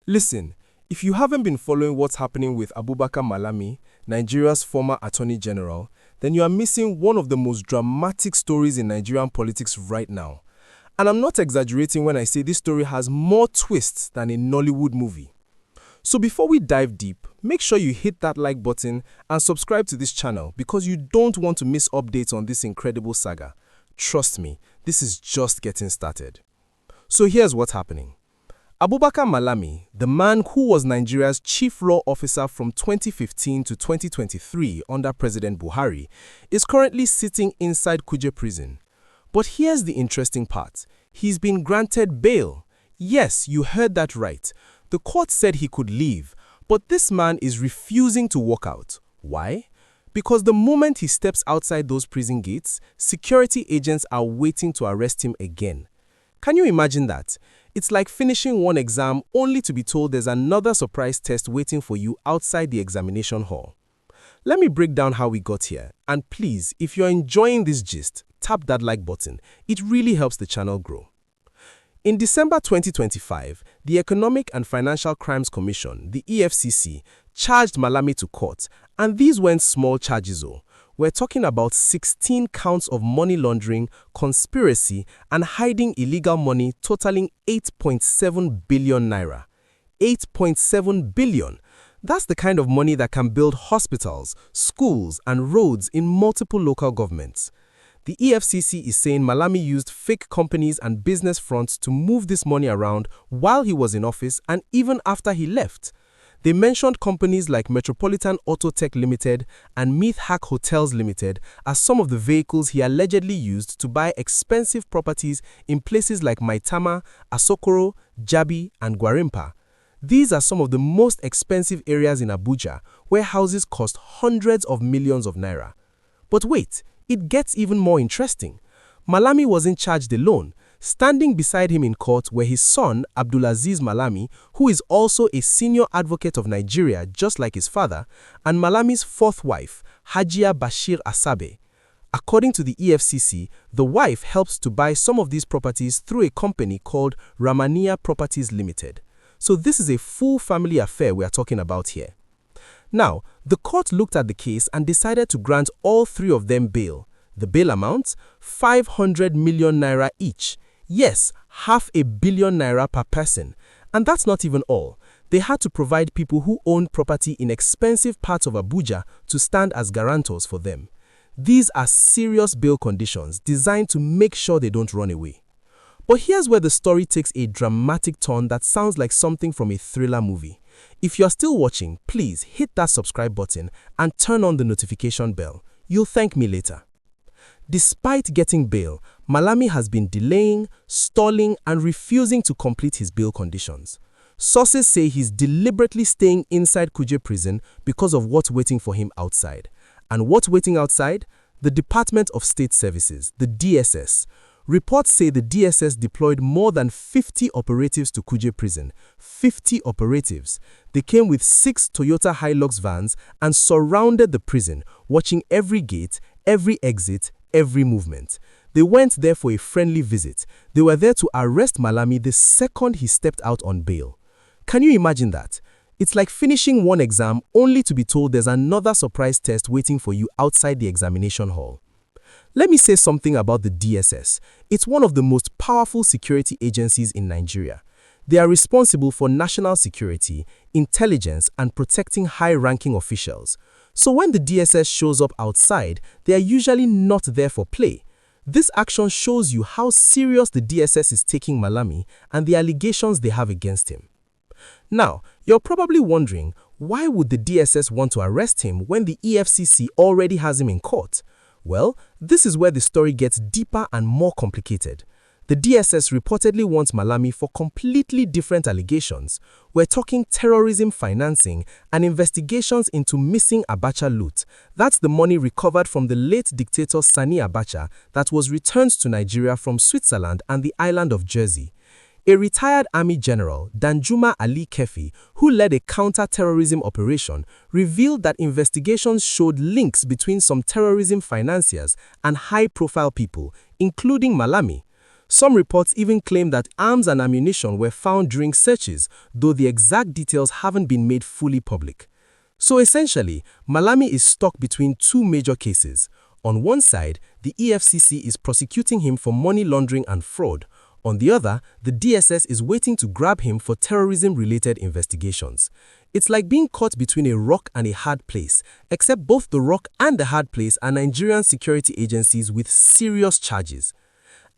Listen, if you haven't been following what's happening with Abubakar Malami, Nigeria's former Attorney-General, then you are missing one of the most dramatic stories in Nigerian politics right now. And I'm not exaggerating when I say this story has more twists than a Nollywood movie. So before we dive deep, make sure you hit that like button and subscribe to this channel because you don't want to miss updates on this incredible saga. Trust me, this is just getting started. So here's what's happening. Abubakar Malami, the man who was Nigeria's chief law officer from 2015 to 2023 under President Buhari, is currently sitting inside Kuje Prison. But here's the interesting part. He's been granted bail. Yes, you heard that right. The court said he could leave, but this man is refusing to walk out. Why? Because the moment he steps outside those prison gates, security agents are waiting to arrest him again. Can you imagine that? It's like finishing one exam only to be told there's another surprise test waiting for you outside the examination hall. Let me break down how we got here. And please, if you're enjoying this gist, tap that like button. It really helps the channel grow. In December 2025, the Economic and Financial Crimes Commission, the EFCC, charged Malami to court, and these weren't small charges. We're talking about 16 counts of money laundering, conspiracy, and hiding illegal money totaling 8.7 billion naira. 8.7 billion. That's the kind of money that can build hospitals, schools, and roads in multiple local governments. The EFCC is saying Malami used fake companies and business fronts to move this money around while he was in office and even after he left. They mentioned companies like Metropolitan Auto Tech Limited and Meath Hack Hotels Limited as some of the vehicles he allegedly used to buy expensive properties in places like Maitama, Asokoro, Jabi, and Gwarimpa. These are some of the most expensive areas in Abuja, where houses cost hundreds of millions of naira. But wait, it gets even more interesting. Malami wasn't charged alone. Standing beside him in court were his son, Abdulaziz Malami, who is also a senior advocate of Nigeria just like his father, and Malami's fourth wife, Hajia Bashir Asabe. According to the EFCC, the wife helps to buy some of these properties through a company called Ramania Properties Limited. So this is a full family affair we are talking about here. Now, the court looked at the case and decided to grant all three of them bail. The bail amount? 500 million naira each. Yes, 500 million naira per person. And that's not even all. They had to provide people who owned property in expensive parts of Abuja to stand as guarantors for them. These are serious bail conditions designed to make sure they don't run away. But here's where the story takes a dramatic turn that sounds like something from a thriller movie. If you're still watching, please hit that subscribe button and turn on the notification bell. You'll thank me later. Despite getting bail, Malami has been delaying, stalling, and refusing to complete his bail conditions. Sources say he's deliberately staying inside Kuje Prison because of what's waiting for him outside. And what's waiting outside? The Department of State Services, the DSS. Reports say the DSS deployed more than 50 operatives to Kuje Prison. 50 operatives. They came with 6 Toyota Hilux vans and surrounded the prison, watching every gate, every exit, every movement. They went there for a friendly visit. They were there to arrest Malami the second he stepped out on bail. Can you imagine that? It's like finishing one exam only to be told there's another surprise test waiting for you outside the examination hall. Let me say something about the DSS. It's one of the most powerful security agencies in Nigeria. They are responsible for national security, intelligence, and protecting high-ranking officials. So when the DSS shows up outside, they are usually not there for play. This action shows you how serious the DSS is taking Malami and the allegations they have against him. Now, you're probably wondering, why would the DSS want to arrest him when the EFCC already has him in court? Well, this is where the story gets deeper and more complicated. The DSS reportedly wants Malami for completely different allegations. We're talking terrorism financing and investigations into missing Abacha loot. That's the money recovered from the late dictator Sani Abacha that was returned to Nigeria from Switzerland and the island of Jersey. A retired army general, Danjuma Ali Kefi, who led a counter-terrorism operation, revealed that investigations showed links between some terrorism financiers and high-profile people, including Malami. Some reports even claim that arms and ammunition were found during searches, though the exact details haven't been made fully public. So essentially, Malami is stuck between two major cases. On one side, the EFCC is prosecuting him for money laundering and fraud. On the other, the DSS is waiting to grab him for terrorism-related investigations. It's like being caught between a rock and a hard place, except both the rock and the hard place are Nigerian security agencies with serious charges.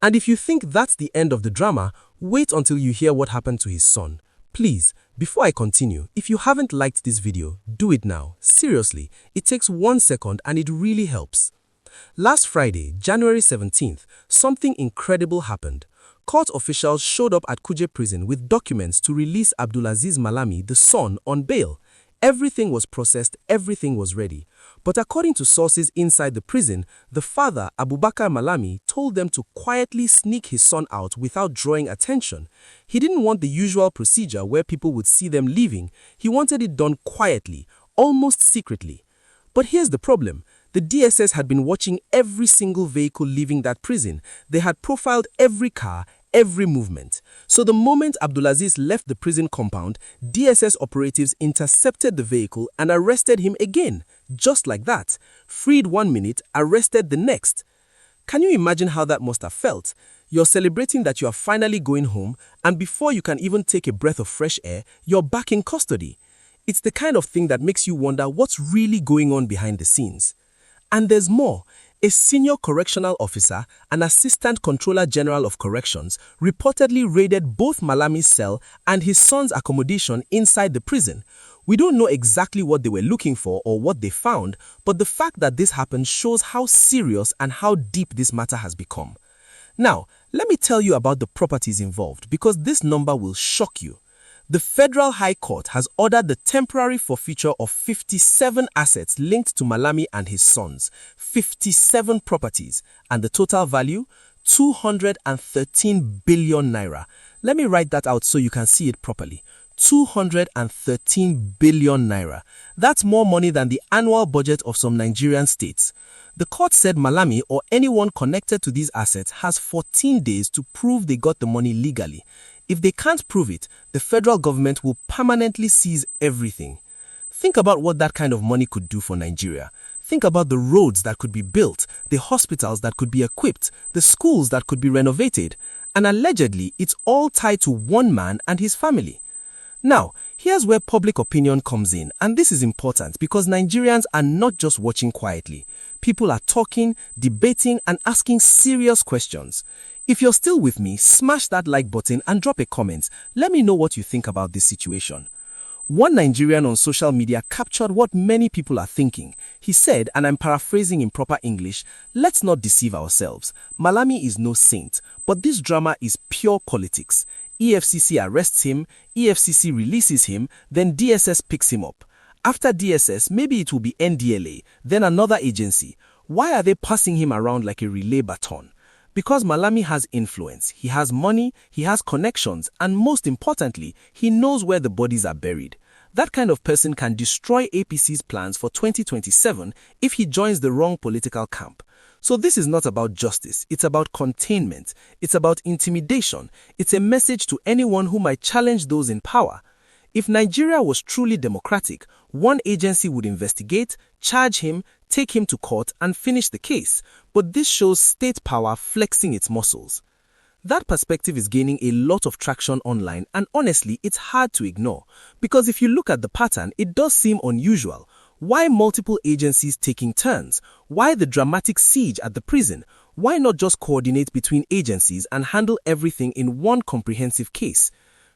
And if you think that's the end of the drama, wait until you hear what happened to his son. Please, before I continue, if you haven't liked this video, do it now. Seriously, it takes 1 second and it really helps. Last Friday, January 17th, something incredible happened. Court officials showed up at Kuje Prison with documents to release Abdulaziz Malami, the son, on bail. Everything was processed, everything was ready. But according to sources inside the prison, the father, Abubakar Malami, told them to quietly sneak his son out without drawing attention. He didn't want the usual procedure where people would see them leaving. He wanted it done quietly, almost secretly. But here's the problem. The DSS had been watching every single vehicle leaving that prison. They had profiled every car, every movement. So the moment Abdulaziz left the prison compound, DSS operatives intercepted the vehicle and arrested him again, just like that. Freed 1 minute, arrested the next. Can you imagine how that must have felt? You're celebrating that you are finally going home, and before you can even take a breath of fresh air, you're back in custody. It's the kind of thing that makes you wonder what's really going on behind the scenes. And there's more. A senior correctional officer, an assistant controller general of corrections, reportedly raided both Malami's cell and his son's accommodation inside the prison. We don't know exactly what they were looking for or what they found, but the fact that this happened shows how serious and how deep this matter has become. Now, let me tell you about the properties involved, because this number will shock you. The Federal High Court has ordered the temporary forfeiture of 57 assets linked to Malami and his sons, 57 properties, and the total value, 213 billion naira. Let me write that out so you can see it properly. 213 billion naira. That's more money than the annual budget of some Nigerian states. The court said Malami or anyone connected to these assets has 14 days to prove they got the money legally. If they can't prove it, the federal government will permanently seize everything. Think about what that kind of money could do for Nigeria. Think about the roads that could be built, the hospitals that could be equipped, the schools that could be renovated. And allegedly, it's all tied to one man and his family. Now, here's where public opinion comes in, and this is important because Nigerians are not just watching quietly. People are talking, debating, and asking serious questions. If you're still with me, smash that like button and drop a comment. Let me know what you think about this situation. One Nigerian on social media captured what many people are thinking. He said, and I'm paraphrasing in proper English, "Let's not deceive ourselves. Malami is no saint, but this drama is pure politics. EFCC arrests him, EFCC releases him, then DSS picks him up. After DSS, maybe it will be NDLA, then another agency. Why are they passing him around like a relay baton? Because Malami has influence, he has money, he has connections, and most importantly, he knows where the bodies are buried. That kind of person can destroy APC's plans for 2027 if he joins the wrong political camp. So this is not about justice, it's about containment, it's about intimidation, it's a message to anyone who might challenge those in power. If Nigeria was truly democratic, one agency would investigate, charge him, take him to court, and finish the case. But this shows state power flexing its muscles. That perspective is gaining a lot of traction online, and honestly, it's hard to ignore. Because if you look at the pattern, it does seem unusual. Why multiple agencies taking turns? Why the dramatic siege at the prison? Why not just coordinate between agencies and handle everything in one comprehensive case?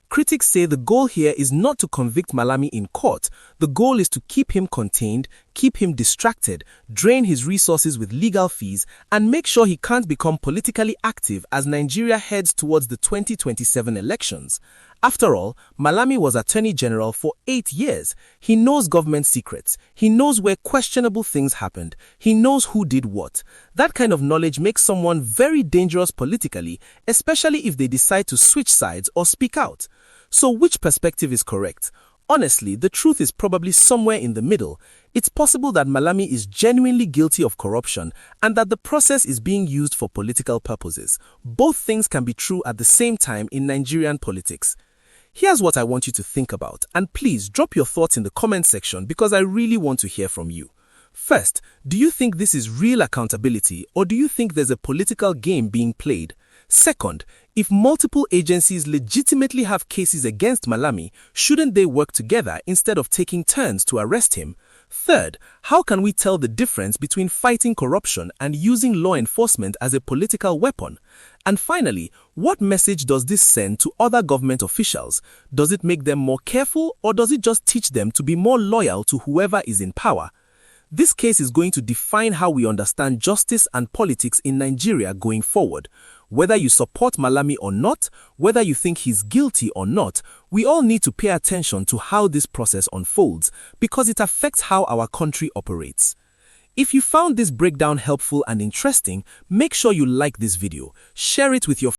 Critics say the goal here is not to convict Malami in court. The goal is to keep him contained, keep him distracted, drain his resources with legal fees, and make sure he can't become politically active as Nigeria heads towards the 2027 elections. After all, Malami was Attorney General for 8 years. He knows government secrets. He knows where questionable things happened. He knows who did what. That kind of knowledge makes someone very dangerous politically, especially if they decide to switch sides or speak out. So which perspective is correct? Honestly, the truth is probably somewhere in the middle. It's possible that Malami is genuinely guilty of corruption and that the process is being used for political purposes. Both things can be true at the same time in Nigerian politics. Here's what I want you to think about, and please drop your thoughts in the comment section because I really want to hear from you. First, do you think this is real accountability, or do you think there's a political game being played? Second, if multiple agencies legitimately have cases against Malami, shouldn't they work together instead of taking turns to arrest him? Third, how can we tell the difference between fighting corruption and using law enforcement as a political weapon? And finally, what message does this send to other government officials? Does it make them more careful, or does it just teach them to be more loyal to whoever is in power? This case is going to define how we understand justice and politics in Nigeria going forward. Whether you support Malami or not, whether you think he's guilty or not, we all need to pay attention to how this process unfolds because it affects how our country operates. If you found this breakdown helpful and interesting, make sure you like this video, share it with your